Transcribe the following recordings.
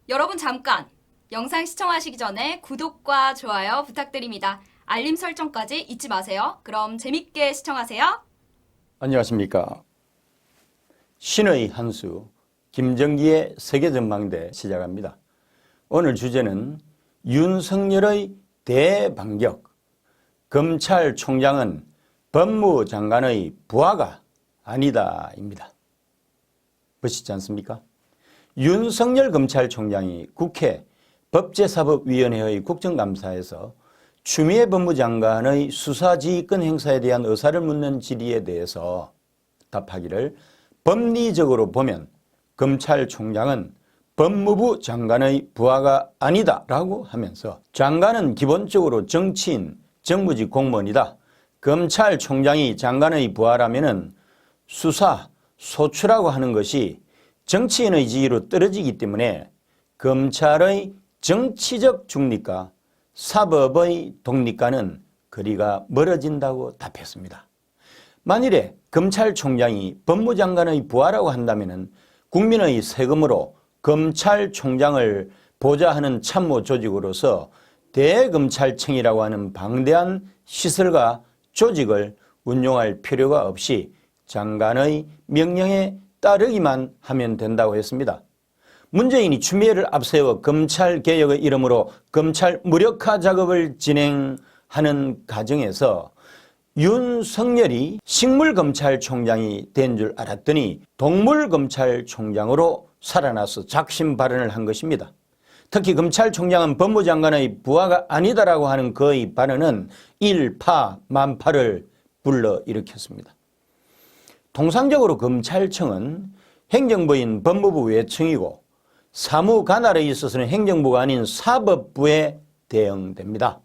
여러분 잠깐! 영상 시청하시기 전에 구독과 좋아요 부탁드립니다. 알림 설정까지 잊지 마세요. 그럼 재밌게 시청하세요. 안녕하십니까. 신의 한수 김정기의 세계전망대 시작합니다. 오늘 주제는 윤석열의 대반격, 검찰총장은 법무장관의 부하가 아니다입니다. 보시지 않습니까? 윤석열 검찰총장이 국회 법제사법위원회의 국정감사에서 추미애 법무장관의 수사지휘권 행사에 대한 의사를 묻는 질의에 대해서 답하기를 법리적으로 보면 검찰총장은 법무부 장관의 부하가 아니다라고 하면서 장관은 기본적으로 정치인, 정부직 공무원이다. 검찰총장이 장관의 부하라면은 수사, 소추라고 하는 것이 정치인의 지위로 떨어지기 때문에 검찰의 정치적 중립과 사법의 독립과는 거리가 멀어진다고 답했습니다. 만일에 검찰총장이 법무장관의 부하라고 한다면 국민의 세금으로 검찰총장을 보좌하는 참모 조직으로서 대검찰청이라고 하는 방대한 시설과 조직을 운용할 필요가 없이 장관의 명령에 따르기만 하면 된다고 했습니다. 문재인이 추미애를 앞세워 검찰개혁의 이름으로 검찰 무력화 작업을 진행하는 과정에서 윤석열이 식물검찰총장이 된 줄 알았더니 동물검찰총장으로 살아나서 작심 발언을 한 것입니다. 특히 검찰총장은 법무장관의 부하가 아니다라고 하는 그의 발언은 일파만파를 불러일으켰습니다. 통상적으로 검찰청은 행정부인 법무부 외청이고 사무 관할에 있어서는 행정부가 아닌 사법부에 대응됩니다.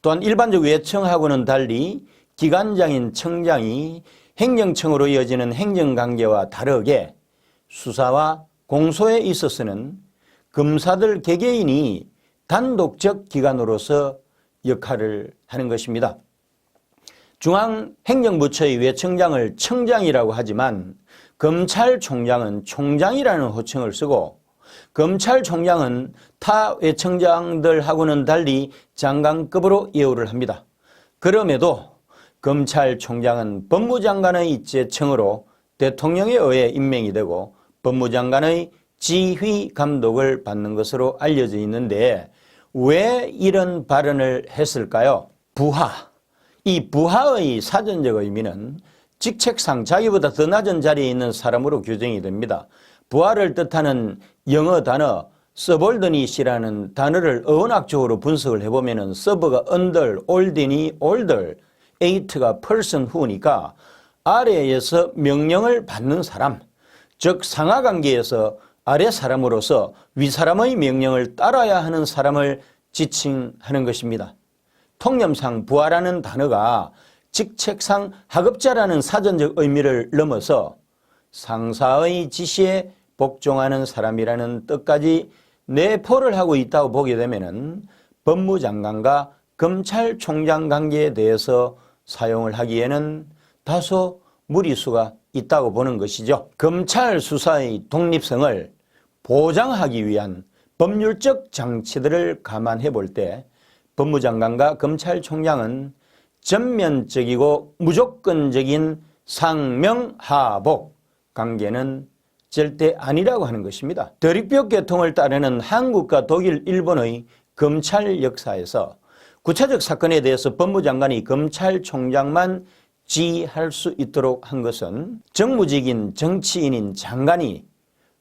또한 일반적 외청하고는 달리 기관장인 청장이 행정청으로 이어지는 행정관계와 다르게 수사와 공소에 있어서는 검사들 개개인이 단독적 기관으로서 역할을 하는 것입니다. 중앙행정부처의 외청장을 청장이라고 하지만 검찰총장은 총장이라는 호칭을 쓰고 검찰총장은 타 외청장들하고는 달리 장관급으로 예우를 합니다. 그럼에도 검찰총장은 법무장관의 제청으로 대통령에 의해 임명이 되고 법무장관의 지휘 감독을 받는 것으로 알려져 있는데 왜 이런 발언을 했을까요? 부하. 이 부하의 사전적 의미는 직책상 자기보다 더 낮은 자리에 있는 사람으로 규정이 됩니다. 부하를 뜻하는 영어 단어 서볼더닛이라는 단어를 어원학적으로 분석을 해보면 서버가 under, older니 older, eight가 person who니까 아래에서 명령을 받는 사람, 즉 상하관계에서 아래 사람으로서 윗사람의 명령을 따라야 하는 사람을 지칭하는 것입니다. 통념상 부하라는 단어가 직책상 하급자라는 사전적 의미를 넘어서 상사의 지시에 복종하는 사람이라는 뜻까지 내포를 하고 있다고 보게 되면 법무장관과 검찰총장 관계에 대해서 사용을 하기에는 다소 무리수가 있다고 보는 것이죠. 검찰 수사의 독립성을 보장하기 위한 법률적 장치들을 감안해 볼 때 법무장관과 검찰총장은 전면적이고 무조건적인 상명하복 관계는 절대 아니라고 하는 것입니다. 대륙벽 계통을 따르는 한국과 독일, 일본의 검찰 역사에서 구체적 사건에 대해서 법무장관이 검찰총장만 지휘할 수 있도록 한 것은 정무직인 정치인인 장관이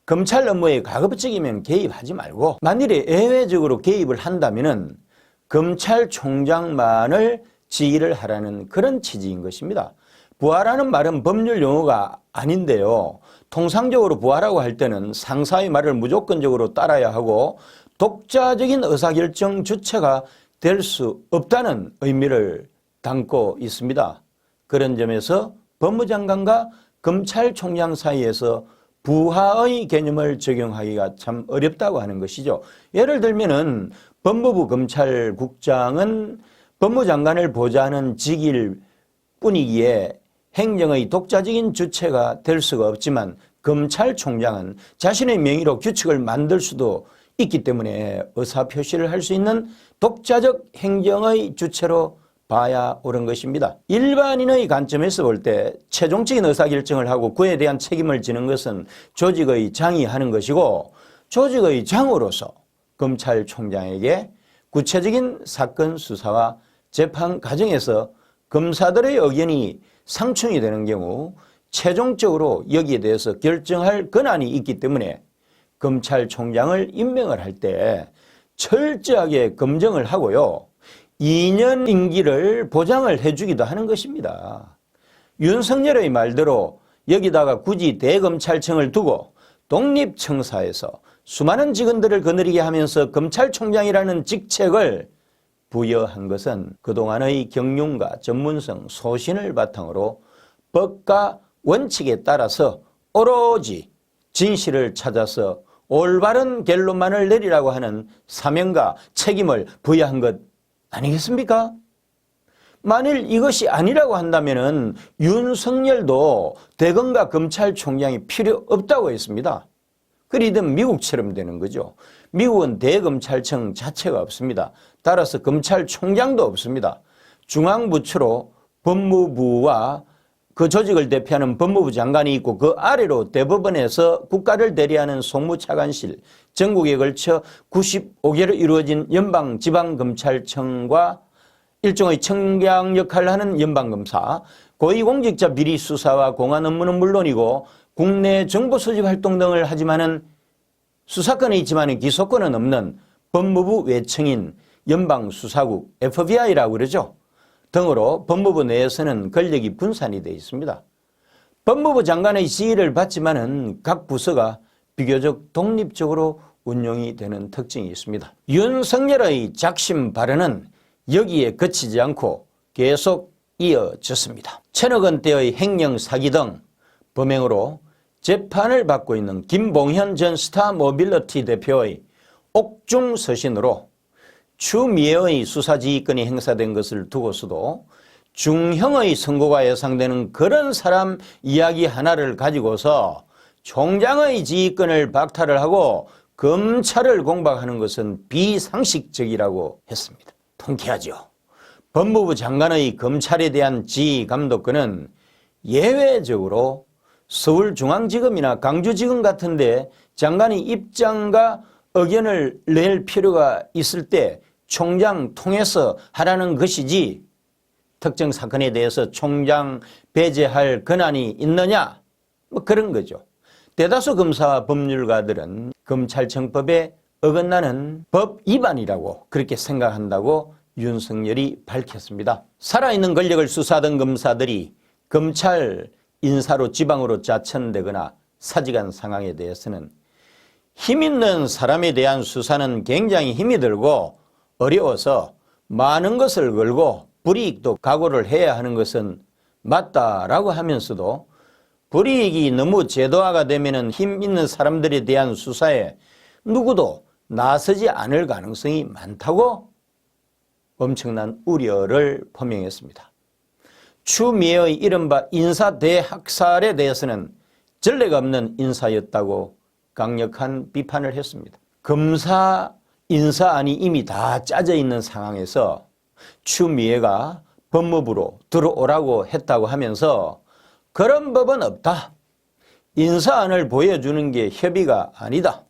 검찰 업무에 가급적이면 개입하지 말고 만일에 예외적으로 개입을 한다면은 검찰총장만을 지휘를 하라는 그런 취지인 것입니다. 부하라는 말은 법률 용어가 아닌데요. 통상적으로 부하라고 할 때는 상사의 말을 무조건적으로 따라야 하고 독자적인 의사결정 주체가 될 수 없다는 의미를 담고 있습니다. 그런 점에서 법무장관과 검찰총장 사이에서 부하의 개념을 적용하기가 참 어렵다고 하는 것이죠. 예를 들면은 법무부 검찰국장은 법무장관을 보좌하는 직일 뿐이기에 행정의 독자적인 주체가 될 수가 없지만 검찰총장은 자신의 명의로 규칙을 만들 수도 있기 때문에 의사표시를 할 수 있는 독자적 행정의 주체로 봐야 옳은 것입니다. 일반인의 관점에서 볼 때 최종적인 의사결정을 하고 그에 대한 책임을 지는 것은 조직의 장이 하는 것이고, 조직의 장으로서 검찰총장에게 구체적인 사건 수사와 재판 과정에서 검사들의 의견이 상충이 되는 경우 최종적으로 여기에 대해서 결정할 권한이 있기 때문에 검찰총장을 임명을 할 때 철저하게 검증을 하고요, 2년 임기를 보장을 해주기도 하는 것입니다. 윤석열의 말대로 여기다가 굳이 대검찰청을 두고 독립청사에서 수많은 직원들을 거느리게 하면서 검찰총장이라는 직책을 부여한 것은 그동안의 경륜과 전문성, 소신을 바탕으로 법과 원칙에 따라서 오로지 진실을 찾아서 올바른 결론만을 내리라고 하는 사명과 책임을 부여한 것 아니겠습니까? 만일 이것이 아니라고 한다면 윤석열도 대검과 검찰총장이 필요 없다고 했습니다. 그리든 미국처럼 되는 거죠. 미국은 대검찰청 자체가 없습니다. 따라서 검찰총장도 없습니다. 중앙부처로 법무부와 그 조직을 대표하는 법무부 장관이 있고, 그 아래로 대법원에서 국가를 대리하는 송무차관실, 전국에 걸쳐 95개로 이루어진 연방지방검찰청과 일종의 청장 역할을 하는 연방검사, 고위공직자 비리 수사와 공안 업무는 물론이고 국내 정보 수집 활동 등을 하지만은 수사권은 있지만 기소권은 없는 법무부 외청인 연방수사국 FBI라고 그러죠. 등으로 법무부 내에서는 권력이 분산이 되어 있습니다. 법무부 장관의 지휘를 받지만은 각 부서가 비교적 독립적으로 운영이 되는 특징이 있습니다. 윤석열의 작심 발언은 여기에 그치지 않고 계속 이어졌습니다. 1,000억 원대의 횡령 사기 등 범행으로 재판을 받고 있는 김봉현 전 스타모빌리티 대표의 옥중 서신으로 추미애의 수사지휘권이 행사된 것을 두고서도 중형의 선고가 예상되는 그런 사람 이야기 하나를 가지고서 총장의 지휘권을 박탈을 하고 검찰을 공박하는 것은 비상식적이라고 했습니다. 통쾌하죠. 법무부 장관의 검찰에 대한 지휘 감독권은 예외적으로 서울중앙지검이나 강주지검 같은데 장관이 입장과 의견을 낼 필요가 있을 때 총장 통해서 하라는 것이지, 특정 사건에 대해서 총장 배제할 권한이 있느냐, 뭐 그런 거죠. 대다수 검사와 법률가들은 검찰청법에 어긋나는 법 위반이라고 그렇게 생각한다고 윤석열이 밝혔습니다. 살아있는 권력을 수사하던 검사들이 검찰 인사로 지방으로 자천되거나 사직한 상황에 대해서는 힘 있는 사람에 대한 수사는 굉장히 힘이 들고 어려워서 많은 것을 걸고 불이익도 각오를 해야 하는 것은 맞다라고 하면서도 불이익이 너무 제도화가 되면 힘 있는 사람들에 대한 수사에 누구도 나서지 않을 가능성이 많다고 엄청난 우려를 표명했습니다. 추미애의 이른바 인사대학살에 대해서는 전례가 없는 인사였다고 강력한 비판을 했습니다. 검사 인사안이 이미 다 짜져 있는 상황에서 추미애가 법무부로 들어오라고 했다고 하면서 그런 법은 없다. 인사안을 보여주는 게 협의가 아니다.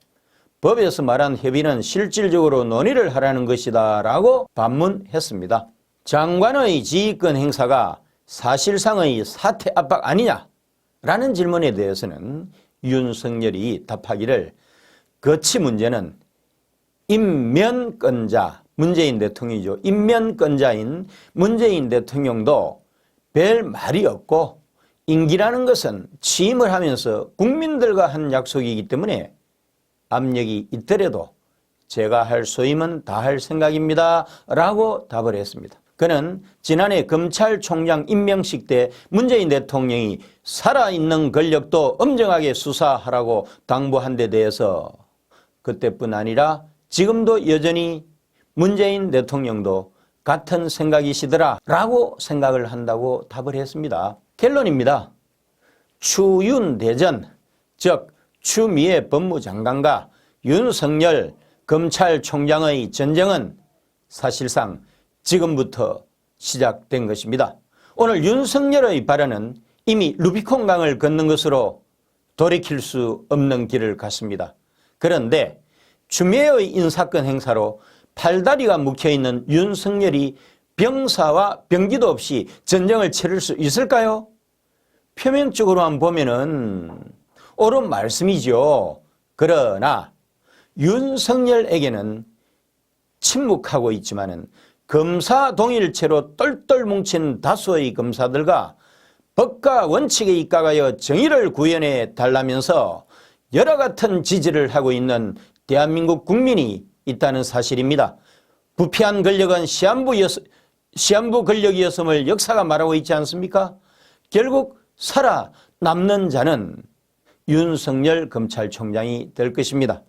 법에서 말한 협의는 실질적으로 논의를 하라는 것이다 라고 반문했습니다. 장관의 지휘권 행사가 사실상의 사퇴 압박 아니냐라는 질문에 대해서는 윤석열이 답하기를 거치 문제는 임면권자 문재인 대통령이죠. 임면권자인 문재인 대통령도 별 말이 없고 임기라는 것은 취임을 하면서 국민들과 한 약속이기 때문에 압력이 있더라도 제가 할 소임은 다 할 생각입니다 라고 답을 했습니다. 그는 지난해 검찰총장 임명식 때 문재인 대통령이 살아있는 권력도 엄정하게 수사하라고 당부한 데 대해서 그때뿐 아니라 지금도 여전히 문재인 대통령도 같은 생각이시더라 라고 생각을 한다고 답을 했습니다. 결론입니다. 추윤 대전, 즉 추미애 법무장관과 윤석열 검찰총장의 전쟁은 사실상 지금부터 시작된 것입니다. 오늘 윤석열의 발언은 이미 루비콘강을 건넌 것으로 돌이킬 수 없는 길을 갔습니다. 그런데 추미애의 인사권 행사로 팔다리가 묶여있는 윤석열이 병사와 병기도 없이 전쟁을 치를 수 있을까요? 표면적으로만 보면은 옳은 말씀이죠. 그러나 윤석열에게는 침묵하고 있지만은 검사 동일체로 똘똘 뭉친 다수의 검사들과 법과 원칙에 입각하여 정의를 구현해 달라면서 여러 같은 지지를 하고 있는 대한민국 국민이 있다는 사실입니다. 부패한 권력은 시한부 권력이었음을 역사가 말하고 있지 않습니까? 결국 살아남는 자는 윤석열 검찰총장이 될 것입니다.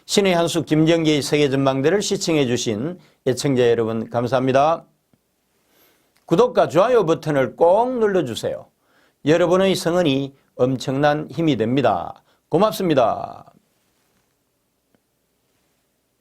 신의 한수 김정기의 세계전망대를 시청해 주신 애청자 여러분 감사합니다. 구독과 좋아요 버튼을 꼭 눌러주세요. 여러분의 성원이 엄청난 힘이 됩니다. 고맙습니다.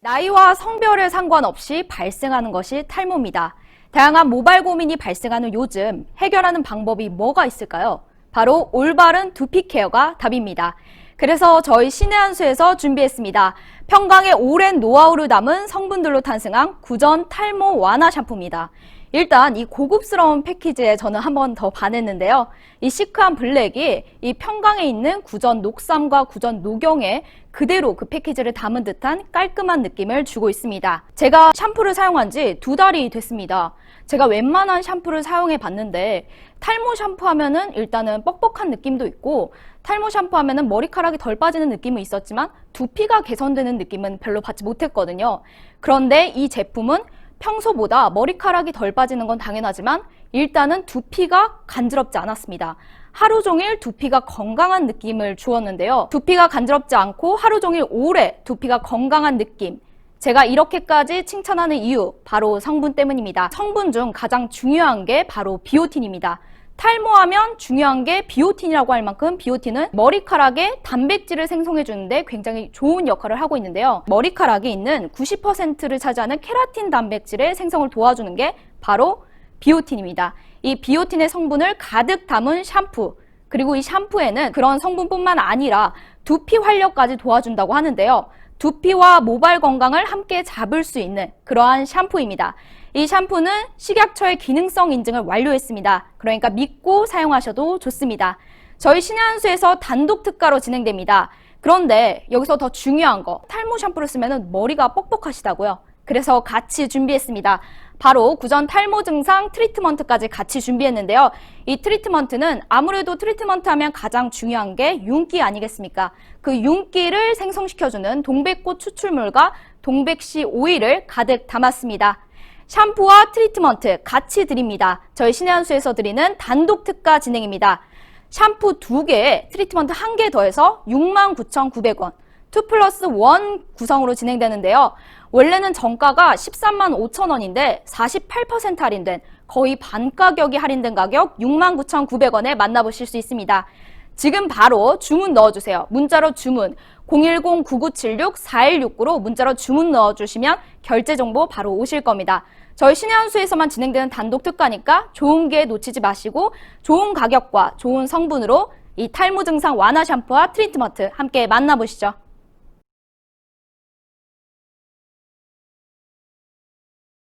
나이와 성별에 상관없이 발생하는 것이 탈모입니다. 다양한 모발 고민이 발생하는 요즘 해결하는 방법이 뭐가 있을까요? 바로 올바른 두피 케어가 답입니다. 그래서 저희 신의 한수에서 준비했습니다. 평강의 오랜 노하우를 담은 성분들로 탄생한 구전 탈모 완화 샴푸입니다. 일단 이 고급스러운 패키지에 저는 한 번 더 반했는데요. 이 시크한 블랙이 이 평강에 있는 구전 녹삼과 구전 녹용에 그대로 그 패키지를 담은 듯한 깔끔한 느낌을 주고 있습니다. 제가 샴푸를 사용한 지 2달이 됐습니다. 제가 웬만한 샴푸를 사용해 봤는데 탈모 샴푸 하면은 일단은 뻑뻑한 느낌도 있고 탈모 샴푸 하면은 머리카락이 덜 빠지는 느낌은 있었지만 두피가 개선되는 느낌은 별로 받지 못했거든요. 그런데 이 제품은 평소보다 머리카락이 덜 빠지는 건 당연하지만 일단은 두피가 간지럽지 않았습니다. 하루 종일 두피가 건강한 느낌을 주었는데요. 두피가 간지럽지 않고 하루 종일 오래 두피가 건강한 느낌. 제가 이렇게까지 칭찬하는 이유 바로 성분 때문입니다. 성분 중 가장 중요한 게 바로 비오틴입니다. 탈모하면 중요한 게 비오틴이라고 할 만큼 비오틴은 머리카락에 단백질을 생성해 주는데 굉장히 좋은 역할을 하고 있는데요. 머리카락에 있는 90%를 차지하는 케라틴 단백질의 생성을 도와주는 게 바로 비오틴입니다. 이 비오틴의 성분을 가득 담은 샴푸, 그리고 이 샴푸에는 그런 성분뿐만 아니라 두피 활력까지 도와준다고 하는데요. 두피와 모발 건강을 함께 잡을 수 있는 그러한 샴푸입니다. 이 샴푸는 식약처의 기능성 인증을 완료했습니다. 그러니까 믿고 사용하셔도 좋습니다. 저희 신의 한수에서 단독 특가로 진행됩니다. 그런데 여기서 더 중요한 거, 탈모 샴푸를 쓰면 머리가 뻑뻑하시다고요. 그래서 같이 준비했습니다. 바로 구전 탈모 증상 트리트먼트까지 같이 준비했는데요. 이 트리트먼트는 아무래도 트리트먼트 하면 가장 중요한 게 윤기 아니겠습니까? 그 윤기를 생성시켜주는 동백꽃 추출물과 동백씨 오일을 가득 담았습니다. 샴푸와 트리트먼트 같이 드립니다. 저희 신의 한수에서 드리는 단독 특가 진행입니다. 샴푸 2개에 트리트먼트 1개 더해서 69,900원, 2+1 구성으로 진행되는데요. 원래는 정가가 13만 5천 원인데 48% 할인된 거의 반 가격이 할인된 가격 69,900원에 만나보실 수 있습니다. 지금 바로 주문 넣어주세요. 문자로 주문 010-9976-4169로 문자로 주문 넣어주시면 결제 정보 바로 오실 겁니다. 저희 신의 한수에서만 진행되는 단독 특가니까 좋은 기회 놓치지 마시고 좋은 가격과 좋은 성분으로 이 탈모 증상 완화 샴푸와 트리트먼트 함께 만나보시죠.